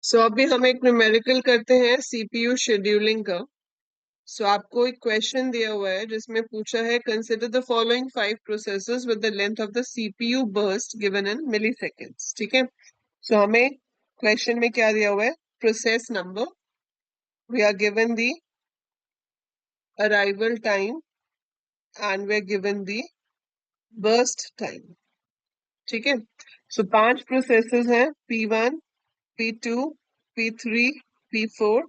सो अभी हम एक न्यूमेरिकल करते हैं सीपीयू शेड्यूलिंग का। सो आपको एक क्वेश्चन दिया हुआ है जिसमें पूछा है consider the following 5 processes with the length of the CPU burst given in milliseconds. ठीक है, सो हमें क्वेश्चन में क्या दिया हुआ है? Process number, we are given the arrival time and we are given the burst time. ठीक है, सो 5 प्रोसेसेस हैं, P1, P2, P3, P4,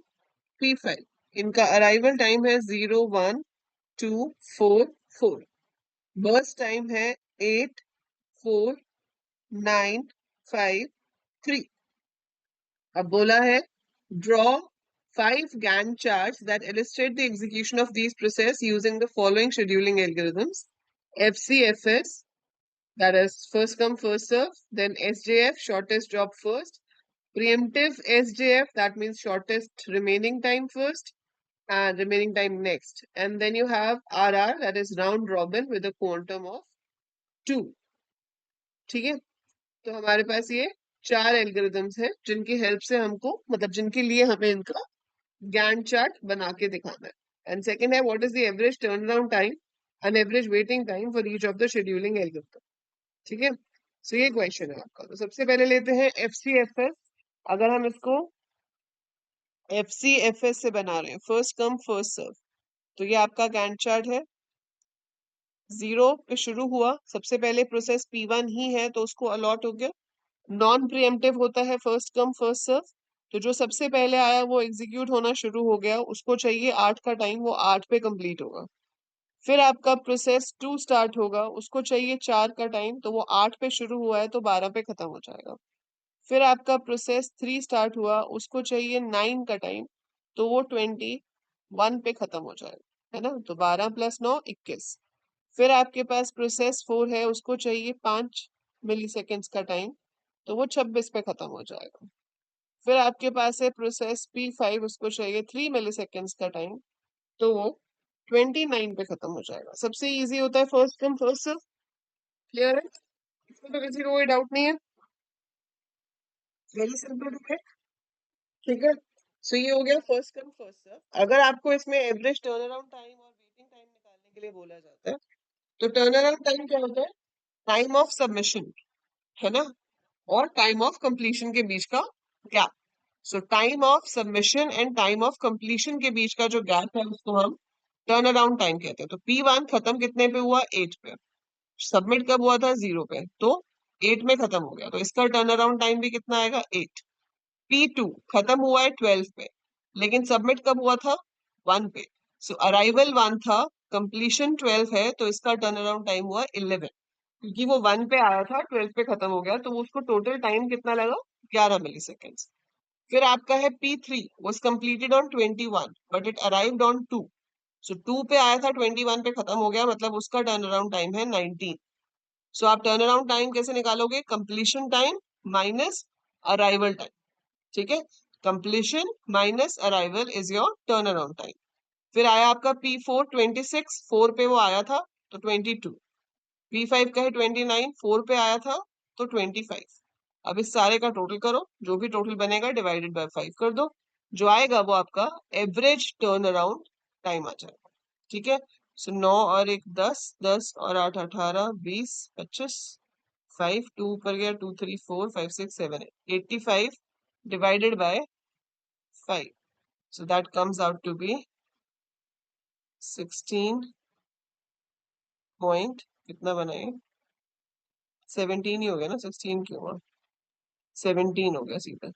P5। इनका अराइवल टाइम है 0, 1, 2, 4, 4। बर्स्ट टाइम है 8, 4, 9, 5, 3। अब बोला है draw 5 Gantt charts that illustrate the execution of these process using the following scheduling algorithms: FCFS, that is first come first serve, then SJF, shortest job first, preemptive SJF, that means shortest remaining time first and remaining time next, and then you have RR, that is round robin with a quantum of 2। ठीक है, तो हमारे पास ये 4 algorithms हैं जिनकी help से हमको, मतलब जिनके लिए हमें इनका गैंट चार्ट बना के दिखाना है। एंड सेकंड है what is the average turn around time and average waiting time for each of the scheduling algorithm. ठीक है, सो ये क्वेश्चन है आपका। तो सबसे पहले लेते हैं FCFS। अगर हम इसको FCFS से बना रहे हैं, फर्स्ट कम फर्स्ट सर्व, तो ये आपका गैंट चार्ट है। 0 पे शुरू हुआ, सबसे पहले प्रोसेस P1 ही है तो उसको अलॉट हो गया। नॉन प्रिएम्प्टिव होता है फर्स्ट कम फर्स्ट सर्व, तो जो सबसे पहले आया वो एग्जीक्यूट होना शुरू हो गया, उसको चाहिए 8 का टाइम, वो 8 पे कंप्लीट होगा। फिर आपका प्रोसेस 2 स्टार्ट होगा, उसको चाहिए 4 का टाइम, तो वो 8 पे शुरू हुआ है तो 12 पे खत्म हो जाएगा। फिर आपका प्रोसेस 3 स्टार्ट हुआ, उसको चाहिए 9 का टाइम, तो वो 21 पे खत्म हो जाएगा, है ना। तो 12 + 9 21। फिर आपके पास प्रोसेस 4 है, उसको चाहिए 5 मिली सेकेंड्स का टाइम, तो वो 26 पे खत्म हो जाएगा। फिर आपके पास है प्रोसेस P5, उसको चाहिए 3 मिली सेकेंड्स का टाइम, तो वो 29 पे खत्म हो जाएगा। सबसे इजी होता है first come first serve. Clear है, इसमें तो किसी को कोई डाउट नहीं है, वेरी सिंपल है। ठीक है, सो ये हो गया फर्स्ट कम फर्स्ट सर्व। अगर आपको इसमें एवरेज टर्न अराउंड टाइम और वेटिंग टाइम निकालने के लिए बोला जाता है, तो टर्न अराउंड टाइम क्या होता है? टाइम ऑफ सबमिशन, है ना, और टाइम ऑफ कंप्लीशन के बीच का gap. So time of submission and time of completion के बीच का जो गैप है उसको हम टर्न अराउंड टाइम कहते हैं। तो P1 खत्म कितने पे हुआ? 8 पे। सबमिट कब हुआ था? 0 पे, तो 8 में खत्म हो गया, तो इसका टर्न अराउंड टाइम भी कितना आएगा? 8। P2 खत्म हुआ है 12 पे, लेकिन सबमिट कब हुआ था? 1 पे। सो अराइवल 1 था, कंप्लीशन 12 है, तो इसका टर्न अराउंड टाइम हुआ 11, क्योंकि वो 1 पे आया था 12 पे खत्म हो गया, तो वो उसको टोटल टाइम कितना लगा? 11 मिली सेकेंड्स। फिर आपका है P3 was completed on 21 but it arrived on 2। सो 2 पे आया था, 21 पे खत्म हो गया, मतलब उसका टर्न अराउंड टाइम है 19। सो आप टर्न अराउंड टाइम कैसे निकालोगे? Completion time minus arrival time. ठीक है, completion minus arrival is your turn around time. फिर आया आपका P4 26, 4 पे वो आया था तो 22। P5 का है 29, 4 पे आया था तो 25। अब इस सारे का टोटल करो, जो भी टोटल बनेगा डिवाइडेड बाय 5 कर दो, जो आएगा वो आपका एवरेज टर्न अराउंड टाइम आ जाएगा। ठीक है, सो 9 और 1 10, 10 और 8 18, 20 25, 5 2 ऊपर गया, 2 3 4 5 6 7 85 divided by 5, so that comes out to be 16 point कितना बनाए? 17 ही हो गया ना, 16 क्यों हुआ? 17 हो गया सीधा।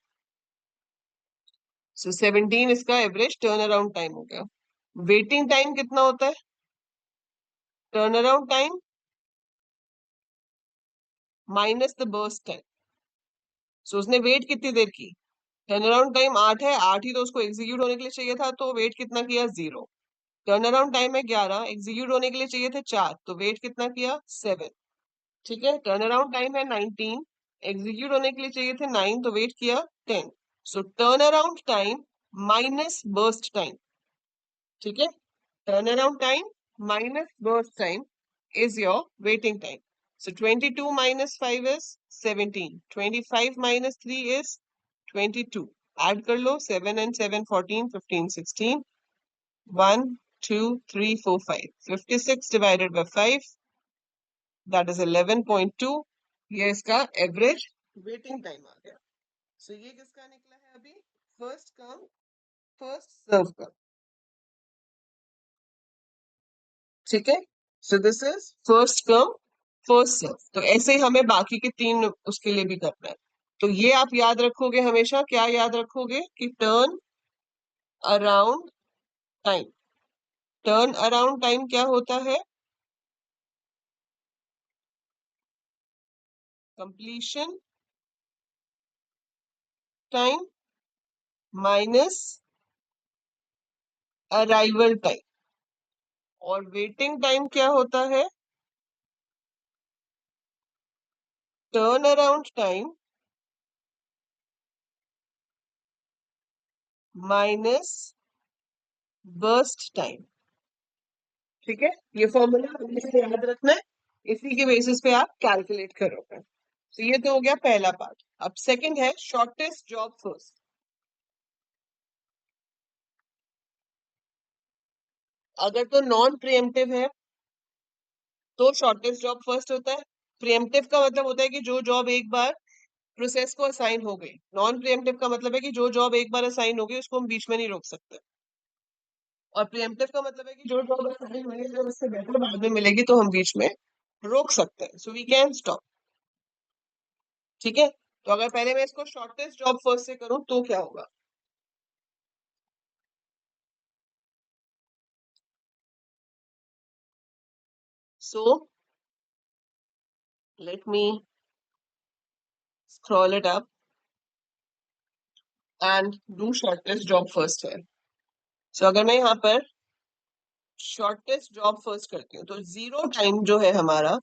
सो 17 इसका एवरेज टर्न अराउंड टाइम हो गया। वेटिंग टाइम कितना होता है? Turn around time minus the burst time. So उसने वेट कितनी देर की? टर्न अराउंड टाइम 8 है, 8 ही तो उसको एग्जीक्यूट होने के लिए चाहिए था, तो वेट कितना किया? 0। टर्न अराउंड टाइम है 11, एग्जीक्यूट होने के लिए चाहिए थे 4, तो वेट कितना किया? 7। ठीक है, टर्न अराउंड टाइम है 19, एग्जीक्यूट होने के लिए चाहिए थे 9, तो वेट किया 10। सो turn around time minus burst time. ठीक है, turn around time minus burst time is your waiting time. So 22 minus 5 is 17. 25 minus 3 is 22. Add कर लो, 7 and 7 14, 15 16, 1 2 3 4 5, 56 divided by 5, that is 11.2। ये इसका एवरेज वेटिंग टाइम आ गया। सो ये किसका निकला है अभी? फर्स्ट कम फर्स्ट सर्व का। ठीक है, so this is first come first serve. तो ऐसे ही हमें बाकी के तीन उसके लिए भी करना है। तो ये आप याद रखोगे हमेशा, क्या याद रखोगे कि turn around time. Turn around time क्या होता है? Completion time minus arrival time. और वेटिंग टाइम क्या होता है? Turn around time minus burst time. ठीक है, ये फॉर्मूला हमेशा याद रखना है, इसी के बेसिस पे आप कैलकुलेट करोगे। तो ये तो हो गया पहला पार्ट। अब सेकंड है शॉर्टेस्ट जॉब फर्स्ट। अगर तो नॉन प्रिएम्प्टिव है तो शॉर्टेस्ट जॉब फर्स्ट होता है। प्रिएम्प्टिव का मतलब होता है कि जो जॉब एक बार प्रोसेस को असाइन हो गई। नॉन प्रिएम्प्टिव का मतलब है कि जो जॉब एक बार असाइन हो गई उसको हम बीच में नहीं रोक सकते। और प्रिएम्प्टिव का मतलब है कि जो जॉब असाइन हुई है जब उससे बेटर बाद में मिलेगी तो हम बीच में रोक सकते हैं। So we can stop. ठीक है, तो अगर पहले मैं इसको शॉर्टेस्ट जॉब फर्स्ट से करूं तो क्या होगा? So let me scroll it up and do shortest job first है। सो अगर मैं यहाँ पर शॉर्टेस्ट जॉब फर्स्ट करती हूँ तो जीरो टाइम जो है हमारा,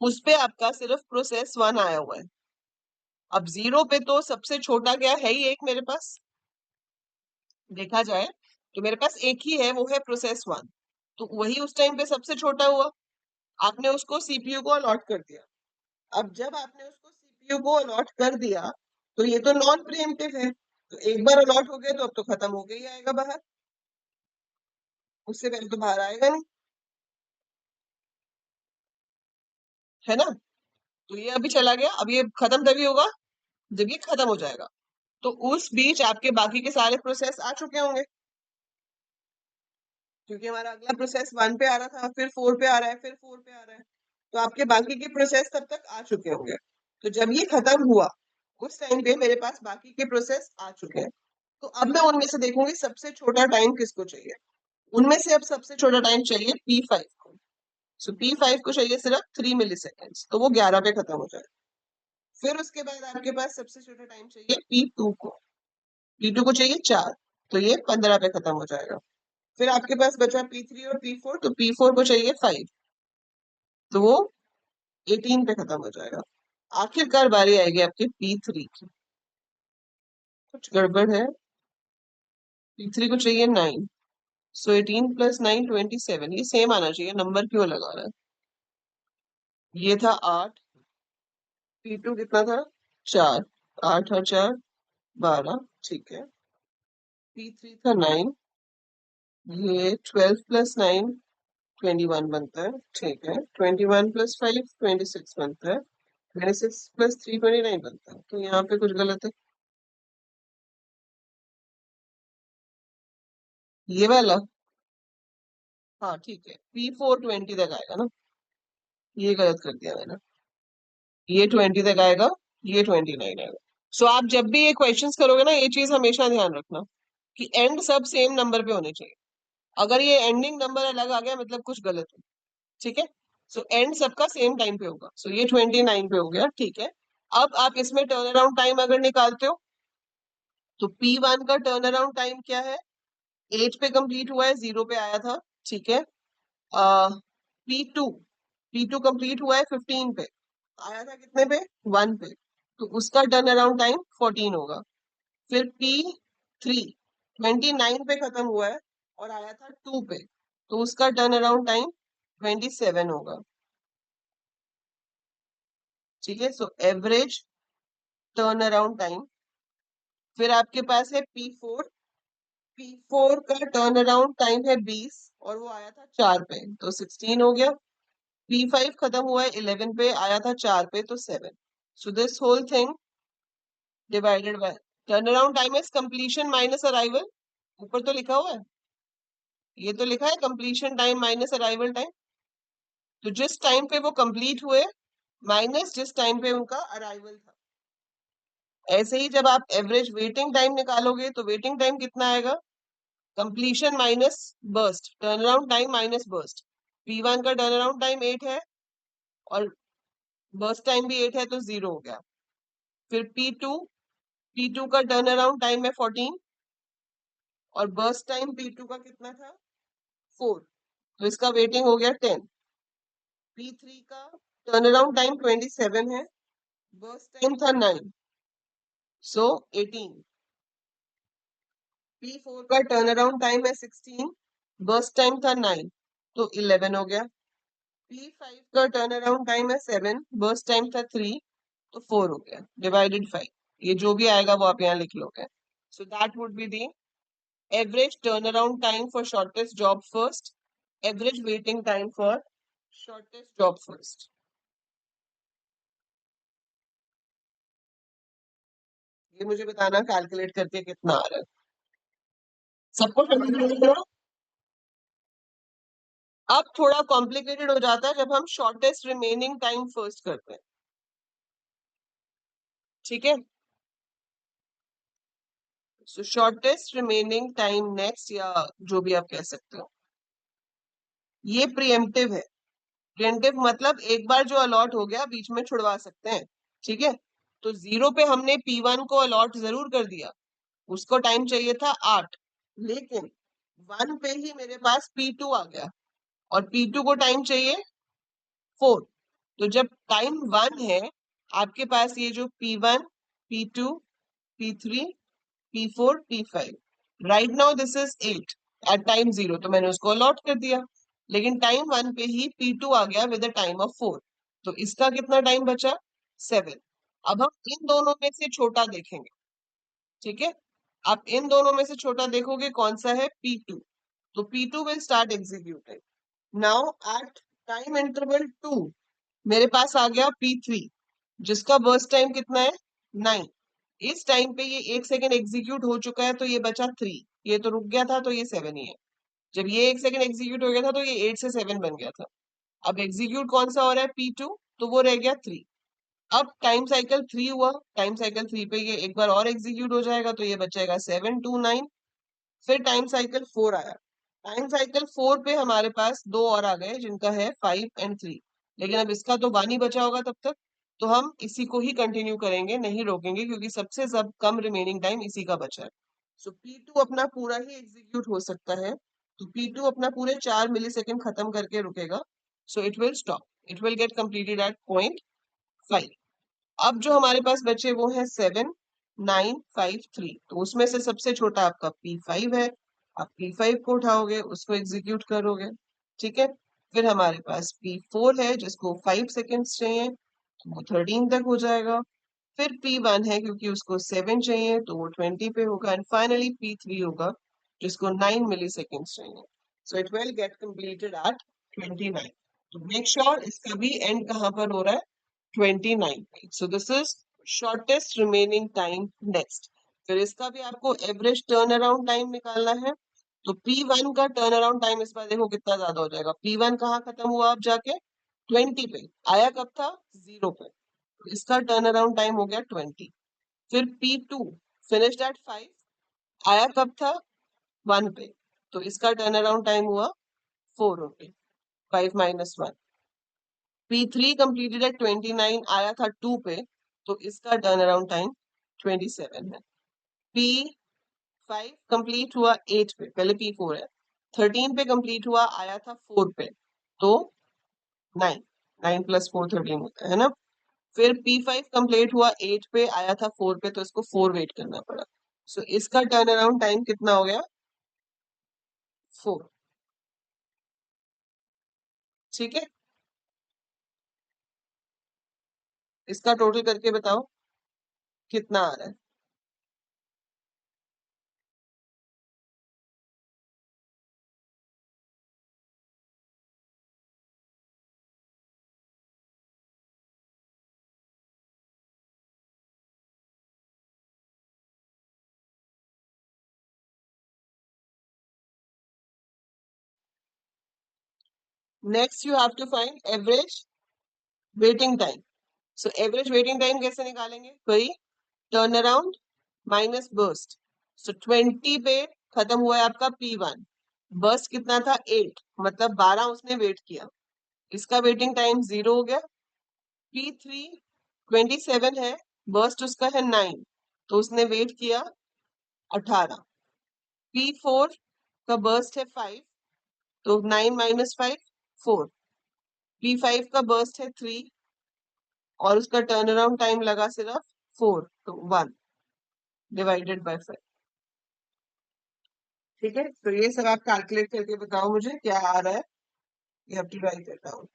उस पे आपका सिर्फ प्रोसेस वन आया हुआ है। अब जीरो पे तो सबसे छोटा क्या है ही एक मेरे पास, देखा जाए तो मेरे पास एक ही है, वो है प्रोसेस वन। तो वही उस टाइम पे सबसे छोटा हुआ। आपने उसको सीपीयू को अलॉट कर दिया। अब जब आपने उसको सीपीयू को अलॉट कर दिया तो ये तो नॉन प्रीएम्प्टिव है, तो एक बार अलॉट हो गया तो अब तो खत्म हो गया ही आएगा बाहर, उससे पहले तो बाहर आएगा नहीं, है ना? तो ये अभी चला गया, अब ये खत्म तभी होगा जब ये खत्म हो जाएगा। तो उस बीच आपके बाकी के सारे प्रोसेस आ चुके होंगे, क्योंकि हमारा अगला प्रोसेस वन पे आ रहा था, फिर फोर पे आ रहा है, फिर फोर पे आ रहा है। तो आपके बाकी के प्रोसेस तब तक आ चुके होंगे। तो जब ये खत्म हुआ उस टाइम पे मेरे पास बाकी के प्रोसेस आ चुके हैं। तो अब मैं उनमें से देखूंगी सबसे छोटा टाइम किसको चाहिए। उनमें से अब सबसे छोटा टाइम चाहिए P5 को। सो P5 को चाहिए सिर्फ 3 मिली सेकेंड्स, तो वो 11 पे खत्म हो जाए। फिर उसके बाद आपके पास सबसे छोटा टाइम चाहिए P2 को। P2 को चाहिए 4, तो ये 15 पे खत्म हो जाएगा। फिर आपके पास बचा P3 और P4, तो P4 को चाहिए 5, तो वो 18 पे खत्म हो जाएगा। आखिरकार बारी आएगी आपकी P3 की। कुछ गड़बड़ है, P3 को चाहिए 9, सो 18 प्लस 9 27। ये सेम आना चाहिए, नंबर क्यों लगा रहा है? ये था 8, P2 कितना था? 4, 8 और 4 12, ठीक है। P3 था 9, ये 12 प्लस 9 21 बनता है, ठीक है। 21 प्लस 5 26 बनता है, 26 प्लस 3 29 बनता है। तो यहाँ पे कुछ गलत है, ये वाला। हाँ ठीक है, P4 20 तक आएगा ना, ये गलत कर दिया मैंने। ये 20 तक आएगा, ये 29 आएगा। सो आप जब भी ये क्वेश्चंस करोगे ना, ये चीज हमेशा ध्यान रखना कि एंड सब सेम नंबर पे होने चाहिए। अगर ये एंडिंग नंबर अलग आ गया मतलब कुछ गलत है। ठीक है, सो एंड सबका सेम टाइम पे होगा। सो ये 29 पे हो गया, ठीक है। अब आप इसमें टर्न अराउंड टाइम अगर निकालते हो तो P1 का टर्न अराउंड टाइम क्या है? 8 पे कंप्लीट हुआ है, 0 पे आया था, ठीक है। P2, P2 कंप्लीट हुआ है 15 पे, आया था कितने पे? 1 पे, तो उसका टर्न अराउंड टाइम 14 होगा। फिर P3 29 पे खत्म हुआ है और आया था 2 पे, तो उसका टर्न अराउंड टाइम 27 होगा। ठीक है, so average turn around time फिर आपके पास है P4। P4 का टर्न अराउंड टाइम है 20 और वो आया था 4 पे, तो 16 हो गया। P5 खत्म हुआ है 11 पे, आया था 4 पे, तो 7। So this whole thing divided by turn around time is completion minus arrival. ऊपर तो लिखा हुआ है, ये तो लिखा है completion time minus arrival time. तो जिस टाइम पे वो कंप्लीट हुए माइनस जिस टाइम पे उनका अराइवल था। ऐसे ही जब आप एवरेज वेटिंग टाइम निकालोगे तो वेटिंग टाइम कितना आएगा? Completion minus burst, turn around time minus burst. P1 का टर्न अराउंड टाइम 8 है और बर्स्ट टाइम भी 8 है, तो 0 हो गया। फिर P2 का टर्न अराउंड टाइम है 14 और बर्स्ट टाइम P2 का कितना था? 4, तो इसका वेटिंग हो गया 10। P3 का टर्न अराउंड टाइम 27 है, बर्स्ट टाइम था 9, सो 18। P4 का टर्न अराउंड टाइम है 16, बर्स्ट टाइम था 9, तो 11 हो गया। P5 का टर्न अराउंड टाइम है 7, बर्स्ट टाइम था 3, तो 4 हो गया डिवाइडेड 5। ये जो भी आएगा वो आप यहाँ लिख लोगे। So that would be the average turn around time for shortest job first, average waiting time for shortest job first. ये मुझे बताना कैलकुलेट करके कितना आ रहा है। सबको समझ में आ रहा है? अब थोड़ा कॉम्प्लिकेटेड हो जाता है जब हम शॉर्टेस्ट रिमेनिंग टाइम फर्स्ट करते हैं। ठीक है, सो शॉर्टेस्ट रिमेनिंग टाइम नेक्स्ट, या जो भी आप कह सकते हो, ये प्रीएम्प्टिव है। प्रीएम्प्टिव मतलब एक बार जो अलॉट हो गया बीच में छुड़वा सकते हैं। ठीक है, तो 0 पे हमने P1 को अलॉट जरूर कर दिया, उसको टाइम चाहिए था 8, लेकिन 1 पे ही मेरे पास P2 आ गया और P2 को टाइम चाहिए 4। तो जब टाइम 1 है आपके पास, ये जो P1, P2, P3, P4, P5, right now this is 8 at time 0, तो मैंने उसको अलॉट कर दिया। लेकिन टाइम 1 पे ही P2 आ गया विद अ टाइम ऑफ 4, तो इसका कितना टाइम बचा? 7। अब हम इन दोनों में से छोटा देखेंगे। ठीक है, आप इन दोनों में से छोटा देखोगे कौन सा है? P2। तो P2 will start executing now at time interval 2। मेरे पास आ गया P3 जिसका बर्स्ट टाइम कितना है? 9। इस टाइम पे ये 1 सेकेंड एग्जीक्यूट हो चुका है, तो ये बचा 3। ये तो रुक गया था, तो ये 7 ही है। जब ये 1 सेकेंड एग्जीक्यूट हो गया था तो ये 8 से 7 बन गया था। अब एग्जीक्यूट कौन सा हो रहा है? P2, तो वो रह गया 3। अब टाइम साइकिल 3 हुआ, टाइम साइकिल 3 पे ये एक बार और एग्जीक्यूट हो जाएगा, तो ये बचेगा 7 to 9। फिर टाइम साइकिल 4 आया, टाइम साइकिल 4 पे हमारे पास दो और आ गए जिनका है 5 and 3। लेकिन अब इसका तो 1 ही बचा होगा तब तक, तो हम इसी को ही कंटिन्यू करेंगे, नहीं रोकेंगे, क्योंकि सबसे सब कम रिमेनिंग टाइम इसी का बचा है। सो P2 अपना पूरा ही एग्जीक्यूट हो सकता है, तो P2 अपना पूरे 4 मिलीसेकंड खत्म करके रुकेगा। So it will stop, it will get completed at point 5। अब जो हमारे पास बचे वो है 7, 9, 5, 3, तो उसमें से सबसे छोटा आपका P5 है। आप P5 को उठाओगे, उसको एग्जीक्यूट करोगे। ठीक है, फिर हमारे पास P4 है जिसको 5 सेकेंड्स चाहिए, तो वो 13 तक हो जाएगा। फिर P1 है क्योंकि उसको 7 चाहिए, तो वो 20 पे होगा। एंड फाइनली P3 होगा जिसको 9 मिली सेकेंड्स चाहिए, so it will get completed at 29। तो मेक श्योर इसका भी एंड कहाँ पर हो रहा है? 29। So this is shortest remaining time next। फिर इसका भी आपको एवरेज टर्न अराउंड टाइम निकालना है। तो P1 का टर्न अराउंड टाइम इस बार देखो कितना ज्यादा हो जाएगा। P1 कहाँ खत्म हुआ अब जाके? 20 पे। आया कब था? 0 पे। तो इसका टर्न अराउंड टाइम हो गया 20। फिर P2 फिनिश्ड एट 5, आया कब था? 1 पे। तो इसका टर्न अराउंड टाइम हुआ 4 okay, 5 minus 1। P3 completed at 29, आया था 2 पे, तो इसका टर्न अराउंड टाइम 27 है। P5 कंप्लीट हुआ 8 पे, पहले P4 है। 13 पे कंप्लीट हुआ, आया था 4 पे, तो 9, 9 + 4 13 होता है ना। फिर P5 कंप्लीट हुआ 8 पे, आया था 4 पे, तो इसको 4 वेट करना पड़ा। सो इसका टर्न अराउंड टाइम कितना हो गया? 4। ठीक है, इसका टोटल करके बताओ कितना आ रहा है। Next you have to find average waiting time. So average waiting time कैसे निकालेंगे? वही turn around minus burst. So 20 पे खत्म हुआ है आपका P1, बर्स्ट कितना था 8, मतलब 12 उसने वेट किया, इसका वेटिंग टाइम 0 हो गया। P3 27 है, बर्स्ट उसका है 9, तो उसने वेट किया 18। P4 का बर्स्ट है 5, तो 9 माइनस 5 4। P5 का बर्स्ट है 3 और उसका टर्न अराउंड टाइम लगा सिर्फ 4, तो 1 डिवाइडेड बाय 5। ठीक है, तो ये सब आप कैलकुलेट करके बताओ मुझे क्या आ रहा है। You have to write it down.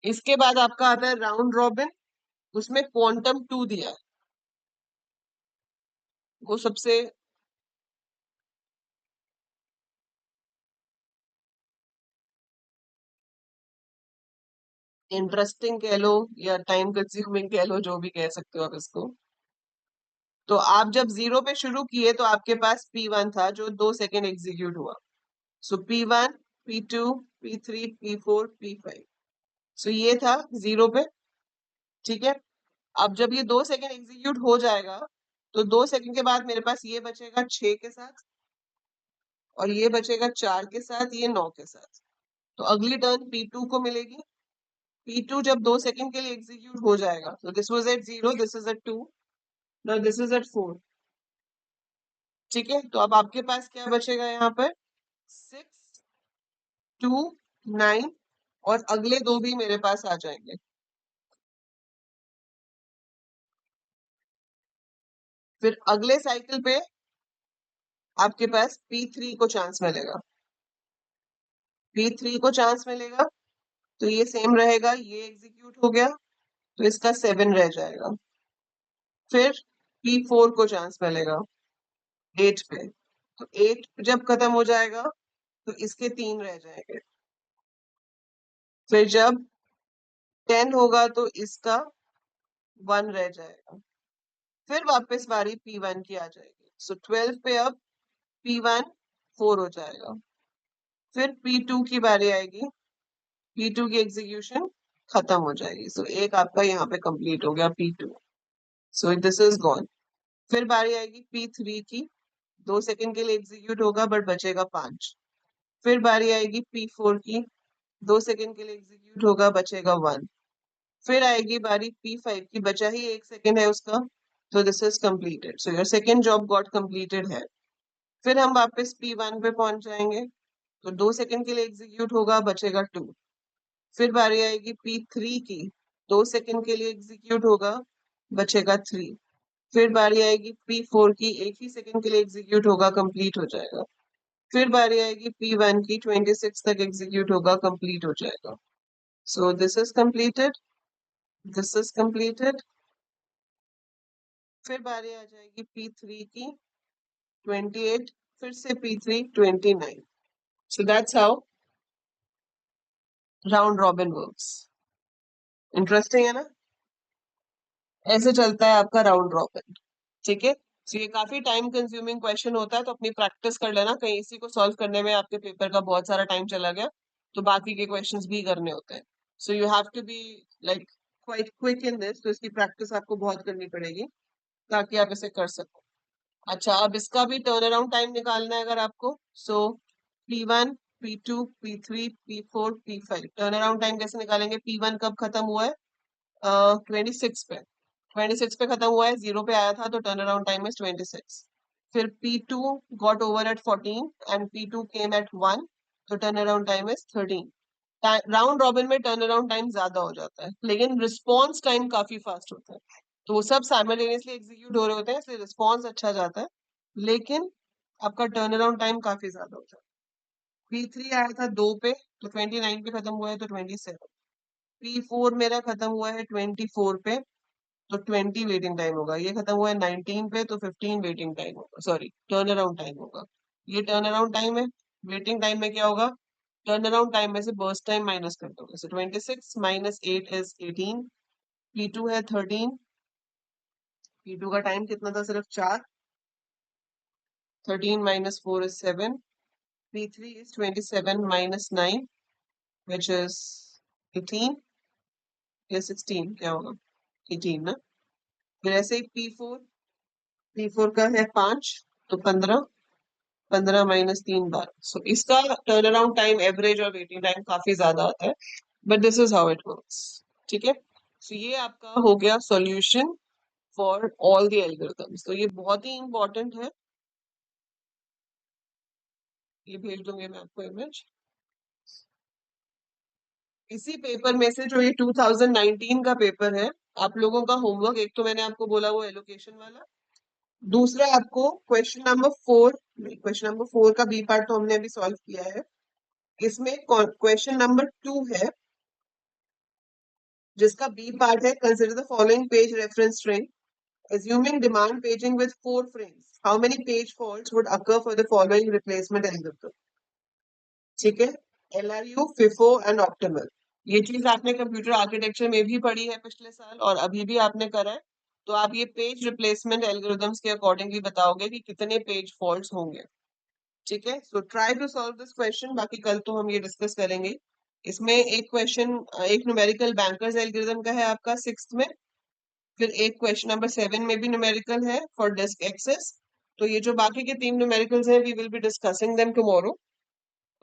इसके बाद आपका आता है राउंड रॉबिन, उसमें क्वांटम 2 दिया है, वो सबसे इंटरेस्टिंग कह लो या टाइम कंज्यूमिंग कह लो, जो भी कह सकते हो आप इसको। तो आप जब 0 पे शुरू किए तो आपके पास P1 था जो 2 सेकेंड एग्जीक्यूट हुआ। सो P1, P2, P3, P4, P5। सो ये था 0 पे। ठीक है, अब जब ये 2 सेकेंड एग्जीक्यूट हो जाएगा तो 2 सेकेंड के बाद मेरे पास ये बचेगा 6 के साथ और ये बचेगा 4 के साथ, ये 9 के साथ। तो अगली टर्न P2 को मिलेगी। P2 जब 2 सेकेंड के लिए एग्जीक्यूट हो जाएगा, तो this was at 0, this is at 2, now this is at 4। ठीक है, तो अब आपके पास क्या बचेगा यहाँ पर? 6, 2, 9 और अगले दो भी मेरे पास आ जाएंगे। फिर अगले साइकिल पे आपके पास P3 को चांस मिलेगा। P3 को चांस मिलेगा तो ये सेम रहेगा, ये एग्जीक्यूट हो गया तो इसका 7 रह जाएगा। फिर P4 को चांस मिलेगा 8 पे, तो 8 जब खत्म हो जाएगा तो इसके 3 रह जाएंगे। फिर जब 10 होगा तो इसका 1 रह जाएगा। फिर वापस बारी P1 की आ जाएगी। सो 12 पे अब P1 4 हो जाएगा। फिर P2 की बारी आएगी, P2 की एग्जीक्यूशन खत्म हो जाएगी। सो एक आपका यहाँ पे कंप्लीट हो गया P2। So this is gone. फिर बारी आएगी P3 की, 2 सेकेंड के लिए एग्जीक्यूट होगा बट बचेगा 5। फिर बारी आएगी P4 की, 2 सेकेंड के लिए एग्जीक्यूट होगा, बचेगा 1। फिर आएगी बारी P5 की, बचा ही 1 सेकेंड है उसका, तो this is completed. So your second job got completed है। फिर हम वापस P1 पे पहुंच जाएंगे, तो 2 सेकेंड के लिए एग्जीक्यूट होगा, बचेगा 2। फिर बारी आएगी P3 की, 2 सेकेंड के लिए एग्जीक्यूट होगा, बचेगा 3। फिर बारी आएगी P4 की, 1 ही सेकेंड के लिए एग्जीक्यूट होगा, कंप्लीट हो जाएगा। फिर बारी आएगी P1 की, 26 तक एग्जीक्यूट होगा, कंप्लीट हो जाएगा। सो this is completed, this is completed. फिर बारी आ जाएगी P3 की, 28, फिर से P3 29। So that's how round robin works. Interesting है ना? ऐसे चलता है आपका राउंड रॉबिन। ठीक है, तो ये काफी टाइम कंज्यूमिंग क्वेश्चन होता है, तो अपनी प्रैक्टिस कर लेना, कहीं इसी को सॉल्व करने में आपके पेपर का बहुत सारा टाइम चला गया तो बाकी के क्वेश्चंस भी करने होते हैं। So you have to be like quite quick in this, तो इसकी प्रैक्टिस आपको बहुत करनी पड़ेगी ताकि आप इसे कर सको। अच्छा, अब इसका भी टर्न अराउंड टाइम निकालना है अगर आपको। सो P1, P2, P3, P4, P5 turn around time कैसे निकालेंगे? P1 कब खत्म हुआ है? 26 पे। 26 पे खत्म हुआ है, 0 पे आया था, तो टर्न अराउंड टाइम इज 26। फिर P2 got over at 14 and P2 came at 1, तो turn around time is 13। Round robin में टर्न अराउंड टाइम ज्यादा हो जाता है लेकिन रिस्पॉन्स टाइम काफी फास्ट होता है, तो वो सब साइमल्टेनियसली एग्जीक्यूट हो रहे होते हैं, इसलिए रिस्पॉन्स अच्छा जाता है लेकिन आपका टर्न अराउंड टाइम काफी ज्यादा होता है। P3 आया था 2 पे, तो 29 पे खत्म हुआ है, तो 27। P4 मेरा खत्म हुआ है 24 पे, तो 20 वेटिंग टाइम होगा। ये खत्म हुआ है 19 पे, तो 15 वेटिंग टाइम होगा, सॉरी टर्न अराउंड टाइम होगा। ये टर्न अराउंड टाइम है। वेटिंग टाइम में क्या होगा? टर्न अराउंड टाइम में से बर्स्ट टाइम माइनस कर दो। जैसे 26 माइनस 8 इज 18, P2 है 13, P2 का टाइम कितना था, सिर्फ 4, 13 minus 4 is 7, P3 is 27 minus 9 which is 18 या 16, क्या होगा, 18 ना। फिर ऐसे ही P4 का है 5, तो 15, 15 माइनस 3 12। सो इसका टर्न अराउंड टाइम एवरेज और वेटिंग टाइम काफी ज्यादा आता है, but this is how it works. ठीक है, सो ये आपका हो गया solution for all the algorithms. तो ये बहुत ही इंपॉर्टेंट है, ये भेज दूंगी मैं आपको इमेज। इसी पेपर में से जो ये 2019 का पेपर है, आप लोगों का होमवर्क, एक तो मैंने आपको बोला वो एलोकेशन वाला, दूसरा आपको क्वेश्चन नंबर 4 का बी पार्ट तो हमने अभी सॉल्व किया है। इसमें क्वेश्चन नंबर 2 है, जिसका बी पार्ट है, consider the following page reference string assuming demand paging with 4 frames, how many page faults would occur for the following replacement algorithm? ठीक है, LRU, FIFO एंड ऑप्टिमल। ये चीज आपने कंप्यूटर आर्किटेक्चर में भी पढ़ी है पिछले साल, और अभी भी आपने करा है। तो आप ये पेज रिप्लेसमेंट एल्गोरिथम्स के अकॉर्डिंगली बताओगे कि कितने पेज फॉल्ट्स होंगे। ठीक है, so try to solve this question, बाकी कल तो हम ये डिस्कस करेंगे। इसमें एक क्वेश्चन, एक न्यूमेरिकल बैंकर्स एल्गोरिथम का है आपका 6th में, फिर एक क्वेश्चन नंबर 7 में भी न्यूमेरिकल है फॉर डिस्क एक्सेस। तो ये जो बाकी के 3 न्यूमेरिकल्स हैं, we will be discussing them tomorrow.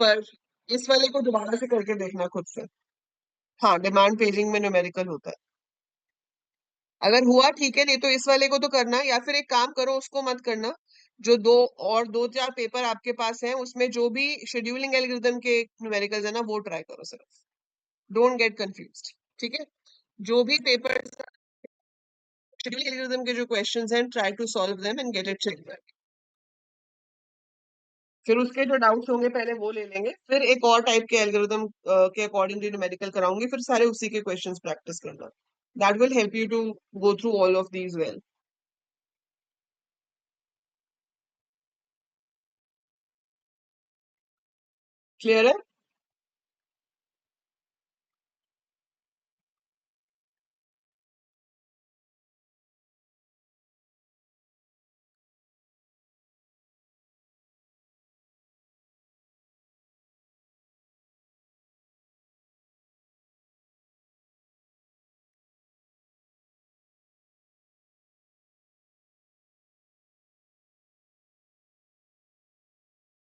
पर इस वाले को दोबारा से करके देखना खुद से। हाँ, डिमांड पेजिंग में न्यूमेरिकल होता है। अगर हुआ ठीक है, नहीं तो इस वाले को तो करना, या फिर एक काम करो, उसको मत करना। जो दो चार पेपर आपके पास हैं, उसमें जो भी शेड्यूलिंग एल्गोरिथम के न्यूमेरिकल्स है ना, वो ट्राई करो सिर्फ। Don't get confused. ठीक है, जो भी पेपर शेड्यूलिंग एल्गोरिथम के जो क्वेश्चंस हैं, try to solve them and get it check. फिर उसके जो डाउट्स होंगे पहले वो ले लेंगे, फिर एक और टाइप के एल्गोरिथम के अकॉर्डिंगली न्यूमेरिकल कराऊंगी, फिर सारे उसी के क्वेश्चंस प्रैक्टिस करना। That will help you to go through all of these well. Clear है?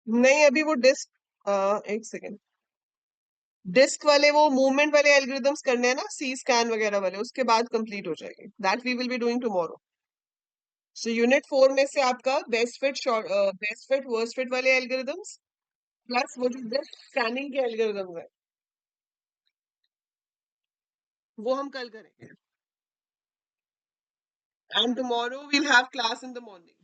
नहीं, अभी वो डिस्क, एक सेकेंड, डिस्क वाले वो मूवमेंट वाले एल्गोरिथम्स करने हैं ना, सी स्कैन वगैरह वाले, उसके बाद कंप्लीट हो जाएगी। That we will be doing tomorrow. So unit 4 में से आपका बेस्ट फिट वर्स्ट फिट वाले एल्गोरिथम्स, प्लस वो जो डिस्क स्कैनिंग के एल्गोरिथम्स है, वो हम कल करेंगे। And tomorrow we'll have class in the morning.